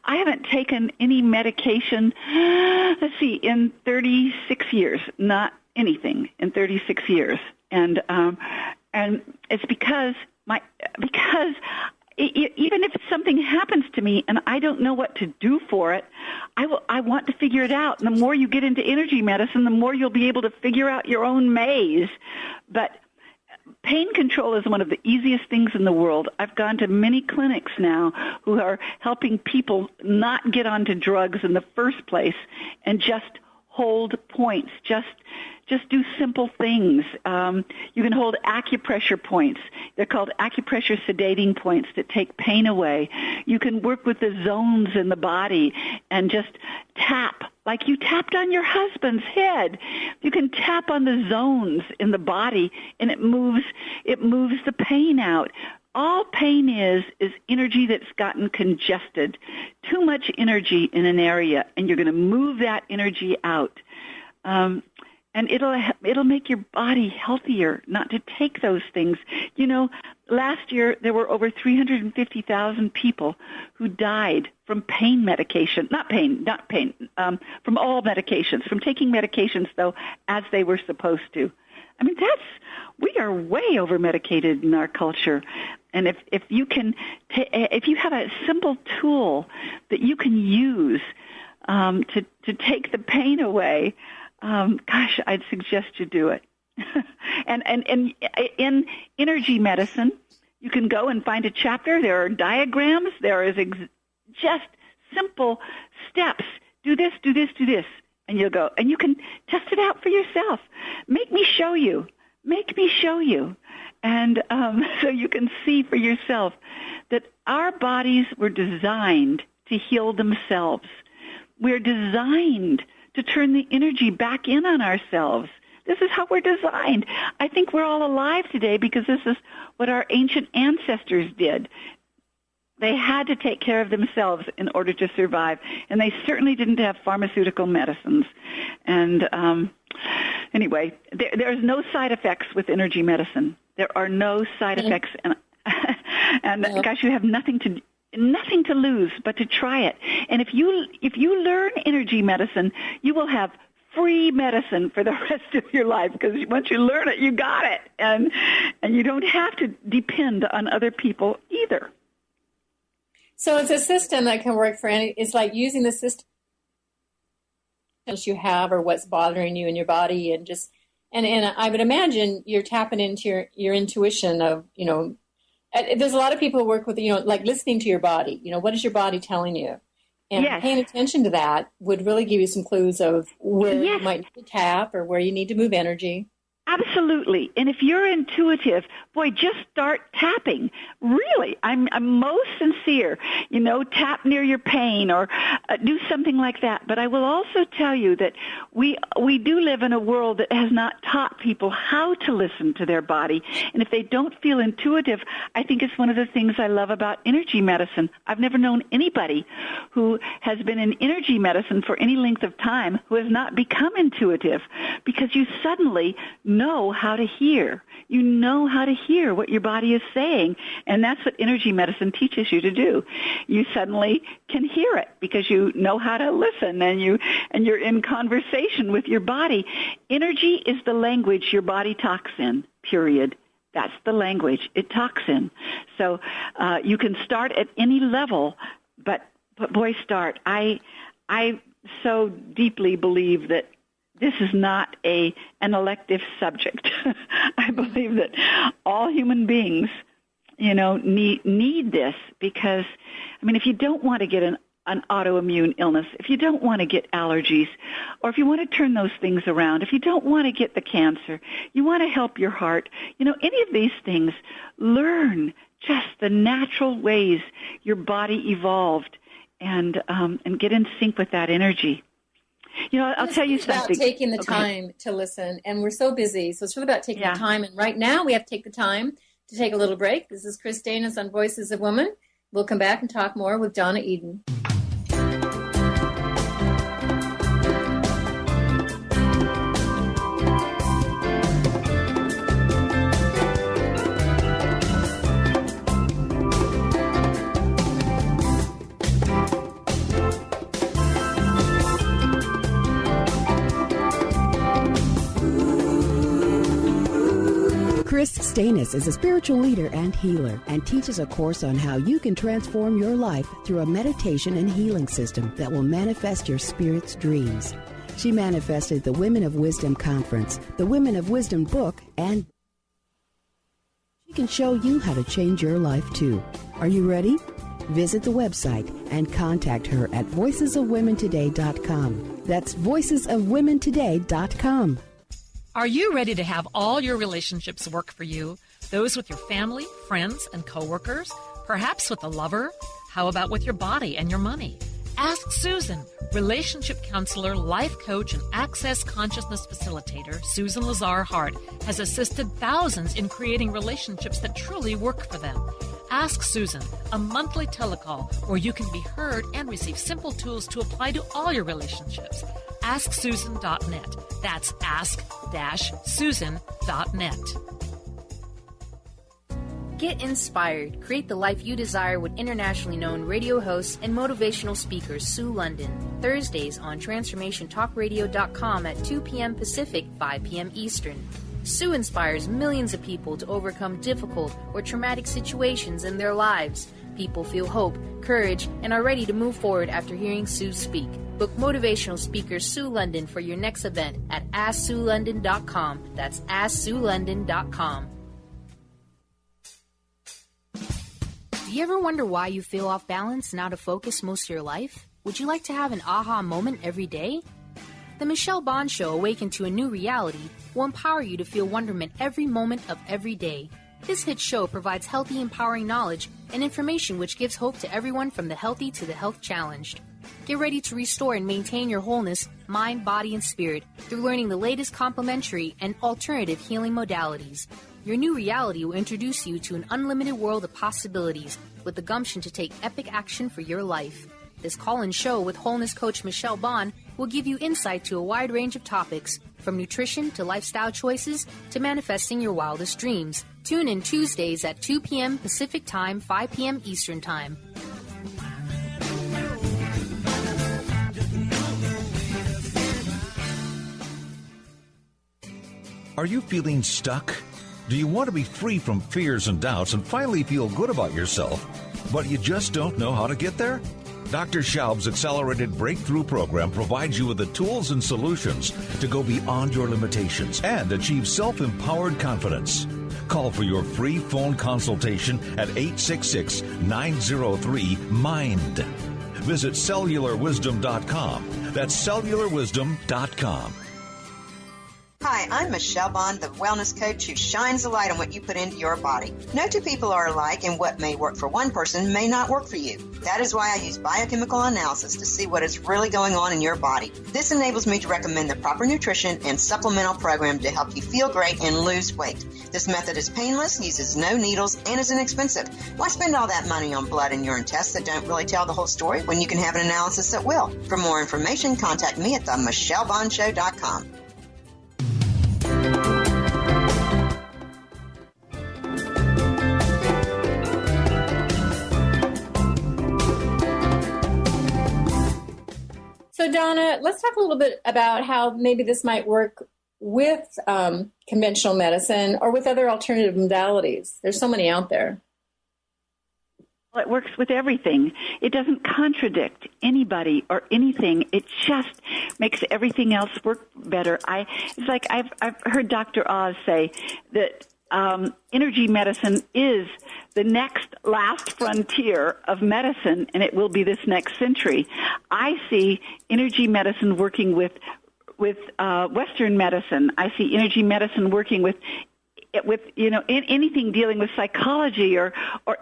haven't taken any medication, in 36 years, not anything in 36 years. And it's because even if something happens to me and I don't know what to do for it, I want to figure it out. And the more you get into energy medicine, the more you'll be able to figure out your own maze. But pain control is one of the easiest things in the world. I've gone to many clinics now who are helping people not get onto drugs in the first place and just hold points, just just do simple things. You can hold acupressure points. They're called acupressure sedating points that take pain away. You can work with the zones in the body and just tap, like you tapped on your husband's head. You can tap on the zones in the body, and it moves the pain out. All pain is energy that's gotten congested, too much energy in an area, and you're going to move that energy out. And it'll make your body healthier not to take those things. You know, last year there were over 350,000 people who died from pain medication, from all medications, from taking medications, though, as they were supposed to. I mean, we are way over-medicated in our culture. And if you can, if you have a simple tool that you can use to take the pain away, gosh, I'd suggest you do it. and in energy medicine, you can go and find a chapter. There are diagrams. There is just simple steps. Do this, do this, do this. And you'll go, and you can test it out for yourself. Make me show you. And so you can see for yourself that our bodies were designed to heal themselves. We're designed to turn the energy back in on ourselves. This is how we're designed. I think we're all alive today because this is what our ancient ancestors did. They had to take care of themselves in order to survive, and they certainly didn't have pharmaceutical medicines. And anyway, there's no side effects with energy medicine. There are no side effects, and gosh, you have nothing to lose but to try it. And if you learn energy medicine, you will have free medicine for the rest of your life, because once you learn it, you got it, and you don't have to depend on other people either. So it's a system that can work for any. It's like using the system you have or what's bothering you in your body, and just and I would imagine you're tapping into your intuition of, you know. There's a lot of people who work with, you know, like listening to your body. You know, what is your body telling you? And paying attention to that would really give you some clues of where you might need to tap or where you need to move energy. Absolutely. And if you're intuitive, boy, just start tapping. Really, I'm most sincere. You know, tap near your pain or do something like that. But I will also tell you that we do live in a world that has not taught people how to listen to their body. And if they don't feel intuitive, I think it's one of the things I love about energy medicine. I've never known anybody who has been in energy medicine for any length of time who has not become intuitive, because you suddenly know how to hear. You know how to hear what your body is saying, and that's what energy medicine teaches you to do. You suddenly can hear it because you know how to listen, and you're in conversation with your body. Energy is the language your body talks in, period. That's the language it talks in. So you can start at any level, but boy, start. I so deeply believe that this is not an elective subject. I believe that all human beings, you know, need this, because, I mean, if you don't want to get an autoimmune illness, if you don't want to get allergies, or if you want to turn those things around, if you don't want to get the cancer, you want to help your heart, you know, any of these things, learn just the natural ways your body evolved, and get in sync with that energy. You know, I'll tell you something. It's about taking the time to listen, and we're so busy, so it's really about taking the time. And right now, we have to take the time to take a little break. This is Kris Steinnes on Voices of Women. We'll come back and talk more with Donna Eden. Kris Steinnes is a spiritual leader and healer, and teaches a course on how you can transform your life through a meditation and healing system that will manifest your spirit's dreams. She manifested the Women of Wisdom Conference, the Women of Wisdom book, and she can show you how to change your life too. Are you ready? Visit the website and contact her at voicesofwomentoday.com. That's voicesofwomentoday.com. Are you ready to have all your relationships work for you? Those with your family, friends, and coworkers? Perhaps with a lover? How about with your body and your money? Ask Susan. Relationship counselor, life coach, and access consciousness facilitator Susan Lazar-Hart has assisted thousands in creating relationships that truly work for them. Ask Susan, a monthly telecall where you can be heard and receive simple tools to apply to all your relationships. AskSusan.net. That's ask-susan.net. Get inspired. Create the life you desire with internationally known radio hosts and motivational speakers Sue London. Thursdays on TransformationTalkRadio.com at 2 p.m. Pacific, 5 p.m. Eastern. Sue inspires millions of people to overcome difficult or traumatic situations in their lives. People feel hope, courage, and are ready to move forward after hearing Sue speak. Book motivational speaker Sue London for your next event at AskSueLondon.com. That's AskSueLondon.com. Do you ever wonder why you feel off balance and out of focus most of your life? Would you like to have an aha moment every day? The Michelle Bond Show, Awaken to a New Reality, will empower you to feel wonderment every moment of every day. This hit show provides healthy, empowering knowledge and information which gives hope to everyone from the healthy to the health challenged. Get ready to restore and maintain your wholeness, mind, body, and spirit through learning the latest complementary and alternative healing modalities. Your new reality will introduce you to an unlimited world of possibilities with the gumption to take epic action for your life. This call-in show with wholeness coach Michelle Bond will give you insight to a wide range of topics, from nutrition to lifestyle choices to manifesting your wildest dreams. Tune in Tuesdays at 2 p.m. Pacific Time, 5 p.m. Eastern Time. Are you feeling stuck? Do you want to be free from fears and doubts and finally feel good about yourself, but you just don't know how to get there? Dr. Schaub's Accelerated Breakthrough Program provides you with the tools and solutions to go beyond your limitations and achieve self-empowered confidence. Call for your free phone consultation at 866-903-MIND. Visit cellularwisdom.com. That's cellularwisdom.com. Hi, I'm Michelle Bond, the wellness coach who shines a light on what you put into your body. No two people are alike, and what may work for one person may not work for you. That is why I use biochemical analysis to see what is really going on in your body. This enables me to recommend the proper nutrition and supplemental program to help you feel great and lose weight. This method is painless, uses no needles, and is inexpensive. Why spend all that money on blood and urine tests that don't really tell the whole story when you can have an analysis that will? For more information, contact me at themichellebondshow.com. So, Donna, let's talk a little bit about how maybe this might work with conventional medicine or with other alternative modalities. There's so many out there. Well, it works with everything. It doesn't contradict anybody or anything. It just makes everything else work better. It's like I've heard Dr. Oz say that energy medicine is the last frontier of medicine, and it will be this next century. I see energy medicine working with Western medicine. I see energy medicine working with anything dealing with psychology or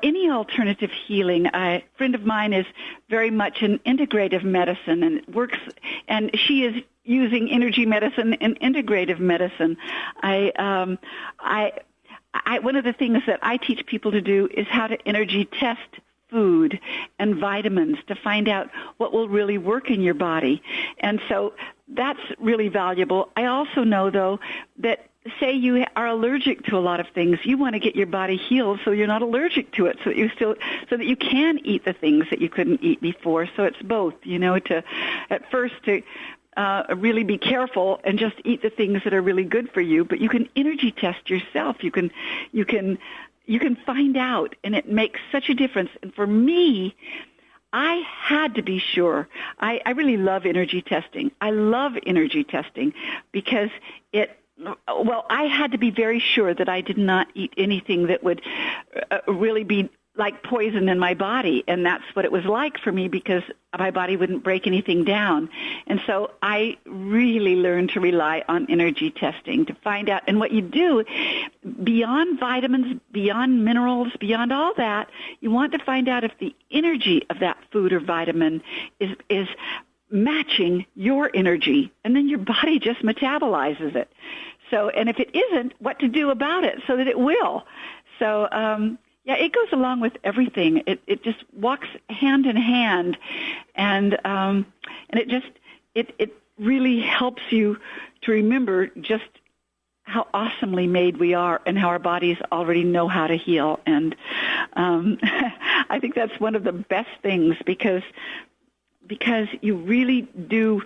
any alternative healing. A friend of mine is very much in integrative medicine and works, and she is using energy medicine and integrative medicine. One of the things that I teach people to do is how to energy test food and vitamins to find out what will really work in your body. And so that's really valuable. I also know, though, that say you are allergic to a lot of things, you want to get your body healed so you're not allergic to it, so that you can eat the things that you couldn't eat before. So it's both, to really be careful and just eat the things that are really good for you. But you can energy test yourself. You can find out, and it makes such a difference. And for me, I had to be sure. I really love energy testing. I love energy testing because I had to be very sure that I did not eat anything that would really be like poison in my body, and that's what it was like for me because my body wouldn't break anything down. And so I really learned to rely on energy testing to find out. And what you do, beyond vitamins, beyond minerals, beyond all that, you want to find out if the energy of that food or vitamin is matching your energy, and then your body just metabolizes it. So, and if it isn't, what to do about it so that it will. So, yeah, it goes along with everything. It just walks hand in hand, and it really helps you to remember just how awesomely made we are and how our bodies already know how to heal. And I think that's one of the best things because you really do.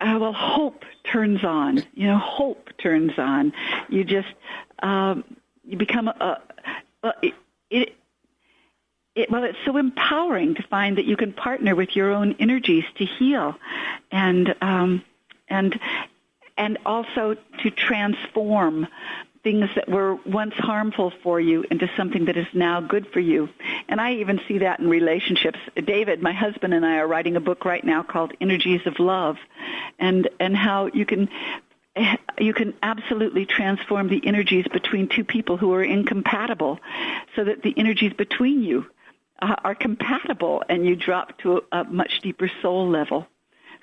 Well, hope turns on. Hope turns on. You just you become it's so empowering to find that you can partner with your own energies to heal, and also to transform things that were once harmful for you into something that is now good for you. And I even see that in relationships. David, my husband, and I are writing a book right now called Energies of Love, and how you can absolutely transform the energies between two people who are incompatible so that the energies between you are compatible and you drop to a much deeper soul level.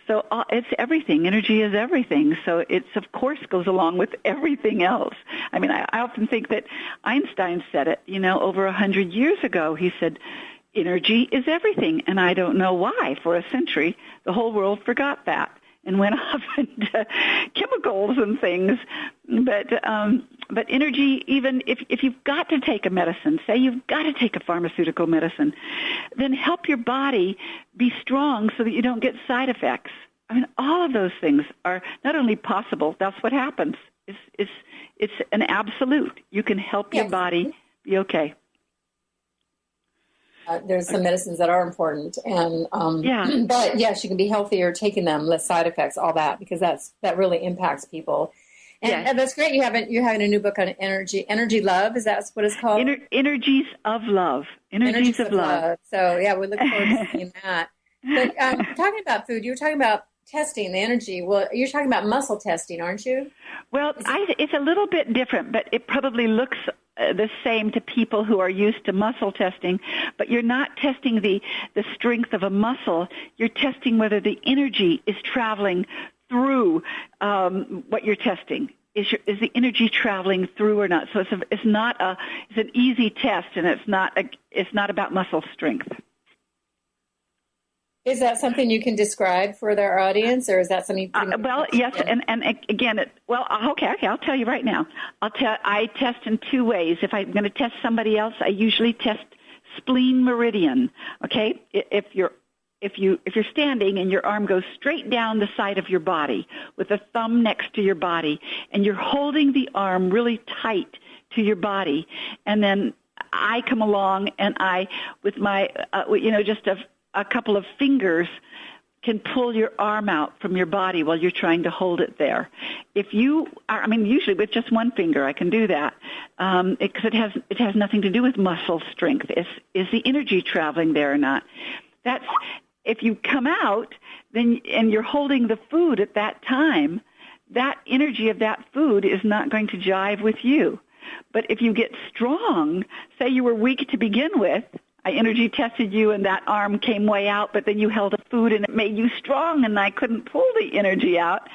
So it's everything. Energy is everything. So it's, of course, goes along with everything else. I mean, I often think that Einstein said it, over 100 years ago. He said, energy is everything. And I don't know why. For a century, the whole world forgot that and went off into chemicals and things. But energy, even if you've got to take a medicine, say you've got to take a pharmaceutical medicine, then help your body be strong so that you don't get side effects. I mean, all of those things are not only possible, that's what happens. It's an absolute. You can help your body be okay. There's some medicines that are important, and but yes, you can be healthier taking them, less side effects, all that, because that really impacts people. And that's great. You're having a new book on energy love. Is that what it's called? Energies of Love. Energies of Love. So yeah, we look forward to seeing that. But talking about food, you were talking about testing the energy. Well, you're talking about muscle testing, aren't you? Well, it's a little bit different, but it probably looks the same to people who are used to muscle testing, but you're not testing the strength of a muscle. You're testing whether the energy is traveling through what you're testing. Is the energy traveling through or not? So it's an easy test, and it's not about muscle strength. Is that something you can describe for our audience, or is that something? Yes, and again, okay, I'll tell you right now. I test in two ways. If I'm going to test somebody else, I usually test spleen meridian. Okay, if you're standing and your arm goes straight down the side of your body with a thumb next to your body, and you're holding the arm really tight to your body, and then I come along and I, with my, just a couple of fingers, can pull your arm out from your body while you're trying to hold it there. Usually with just one finger I can do that, because it has nothing to do with muscle strength. Is the energy traveling there or not? That's if you come out and you're holding the food at that time, that energy of that food is not going to jive with you. But if you get strong, say you were weak to begin with, I energy tested you and that arm came way out, but then you held a food and it made you strong and I couldn't pull the energy out,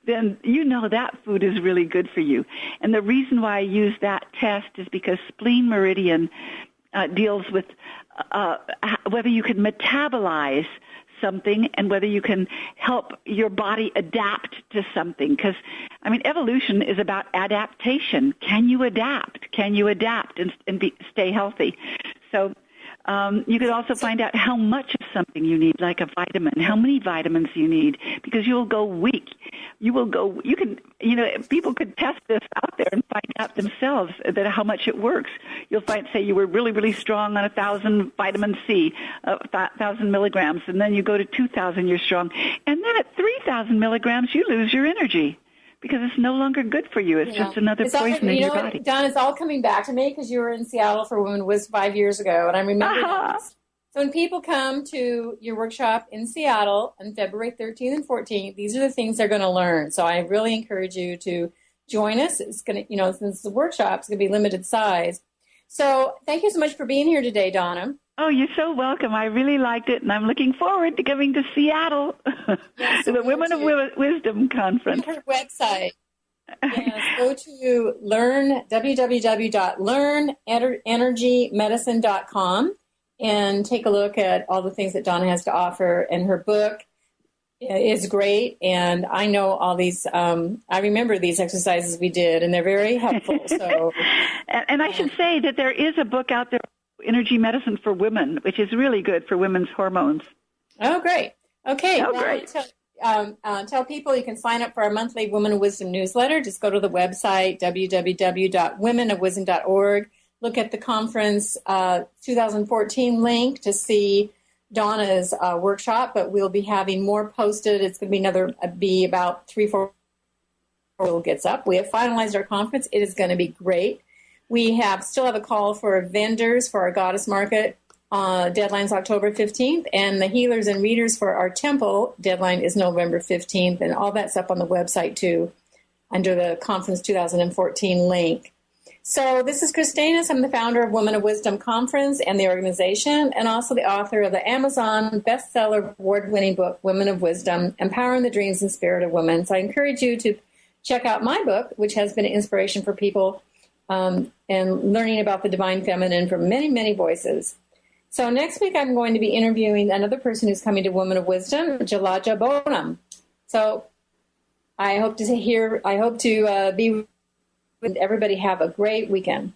then that food is really good for you. And the reason why I use that test is because spleen meridian deals with whether you can metabolize something and whether you can help your body adapt to something. Because, evolution is about adaptation. Can you adapt? Can you adapt and stay healthy? So you could also find out how much of something you need, like a vitamin, how many vitamins you need, because you'll go weak. People could test this out there and find out themselves that how much it works. You'll find, say you were really, really strong on 1,000 vitamin C, 1,000 milligrams, and then you go to 2,000, you're strong. And then at 3,000 milligrams, you lose your energy because it's no longer good for you. It's just another poison in your body. Don, it's all coming back to me because you were in Seattle for Women of Wisdom 5 years ago, and I remember this. So when people come to your workshop in Seattle on February 13th and 14th, these are the things they're going to learn. So I really encourage you to join us. It's going to, since the workshop's going to be limited size. So thank you so much for being here today, Donna. Oh, you're so welcome. I really liked it, and I'm looking forward to coming to Seattle to the Women of Wisdom Conference. Her website. Yes, go to www.learnenergymedicine.com and take a look at all the things that Donna has to offer. And her book is great. And I know all these, I remember these exercises we did, and they're very helpful. So, and I should say that there is a book out there, Energy Medicine for Women, which is really good for women's hormones. Oh, great. Okay. Oh, great. Tell people you can sign up for our monthly Women of Wisdom newsletter. Just go to the website, www.womenofwisdom.org. Look at the conference 2014 link to see Donna's workshop, but we'll be having more posted. It's going to be about 3-4 gets up. We have finalized our conference. It is going to be great. We still have a call for vendors for our Goddess Market. Deadline's October 15th, and the healers and readers for our temple deadline is November 15th, and all that's up on the website too under the Conference 2014 link. So this is Kris Steinnes. I'm the founder of Women of Wisdom Conference and the organization, and also the author of the Amazon bestseller award-winning book, Women of Wisdom, Empowering the Dreams and Spirit of Women. So I encourage you to check out my book, which has been an inspiration for people and learning about the divine feminine from many, many voices. So next week, I'm going to be interviewing another person who's coming to Women of Wisdom, Jalaja Bonham. So I hope to be with everybody. Have a great weekend.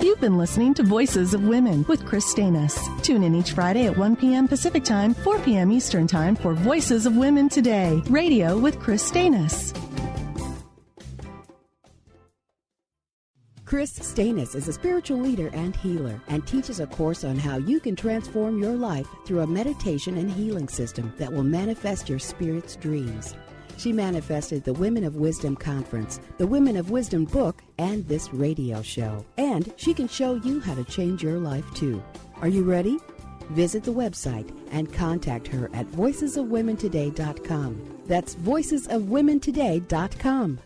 You've been listening to Voices of Women with Kris Steinnes. Tune in each Friday at 1 p.m. Pacific Time, 4 p.m. Eastern Time for Voices of Women Today, radio with Kris Steinnes. Kris Steinnes is a spiritual leader and healer and teaches a course on how you can transform your life through a meditation and healing system that will manifest your spirit's dreams. She manifested the Women of Wisdom Conference, the Women of Wisdom book, and this radio show. And she can show you how to change your life too. Are you ready? Visit the website and contact her at voicesofwomentoday.com. That's voicesofwomentoday.com.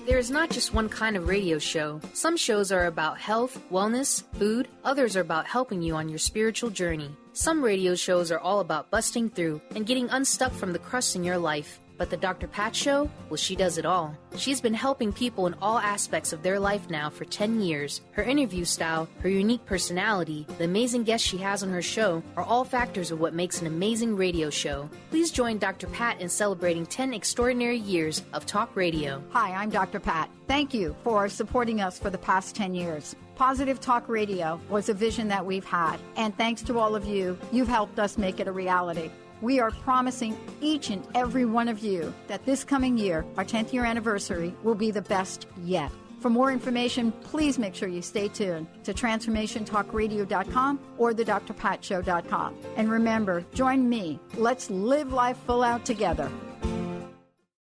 There is not just one kind of radio show. Some shows are about health, wellness, food. Others are about helping you on your spiritual journey. Some radio shows are all about busting through and getting unstuck from the crust in your life. But the Dr. Pat Show? Well, she does it all. She's been helping people in all aspects of their life now for 10 years. Her interview style, her unique personality, the amazing guests she has on her show are all factors of what makes an amazing radio show. Please join Dr. Pat in celebrating 10 extraordinary years of talk radio. Hi, I'm Dr. Pat. Thank you for supporting us for the past 10 years. Positive Talk Radio was a vision that we've had, and thanks to all of you, you've helped us make it a reality. We are promising each and every one of you that this coming year, our 10th year anniversary, will be the best yet. For more information, please make sure you stay tuned to TransformationTalkRadio.com or thedrpatshow.com. And remember, join me. Let's live life full out together.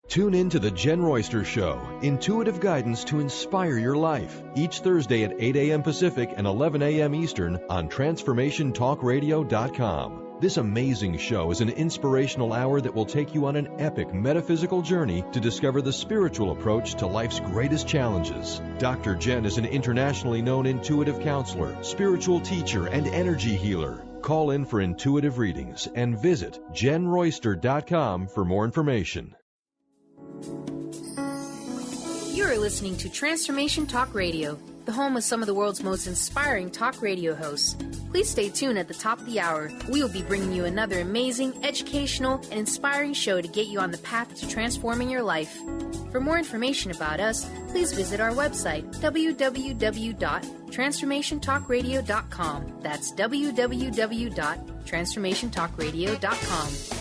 Tune in to The Jen Royster Show, intuitive guidance to inspire your life, each Thursday at 8 a.m. Pacific and 11 a.m. Eastern on TransformationTalkRadio.com. This amazing show is an inspirational hour that will take you on an epic metaphysical journey to discover the spiritual approach to life's greatest challenges. Dr. Jen is an internationally known intuitive counselor, spiritual teacher, and energy healer. Call in for intuitive readings and visit jenroyster.com for more information. You are listening to Transformation Talk Radio, the home of some of the world's most inspiring talk radio hosts. Please stay tuned at the top of the hour. We will be bringing you another amazing, educational, and inspiring show to get you on the path to transforming your life. For more information about us, please visit our website, www.transformationtalkradio.com. That's www.transformationtalkradio.com.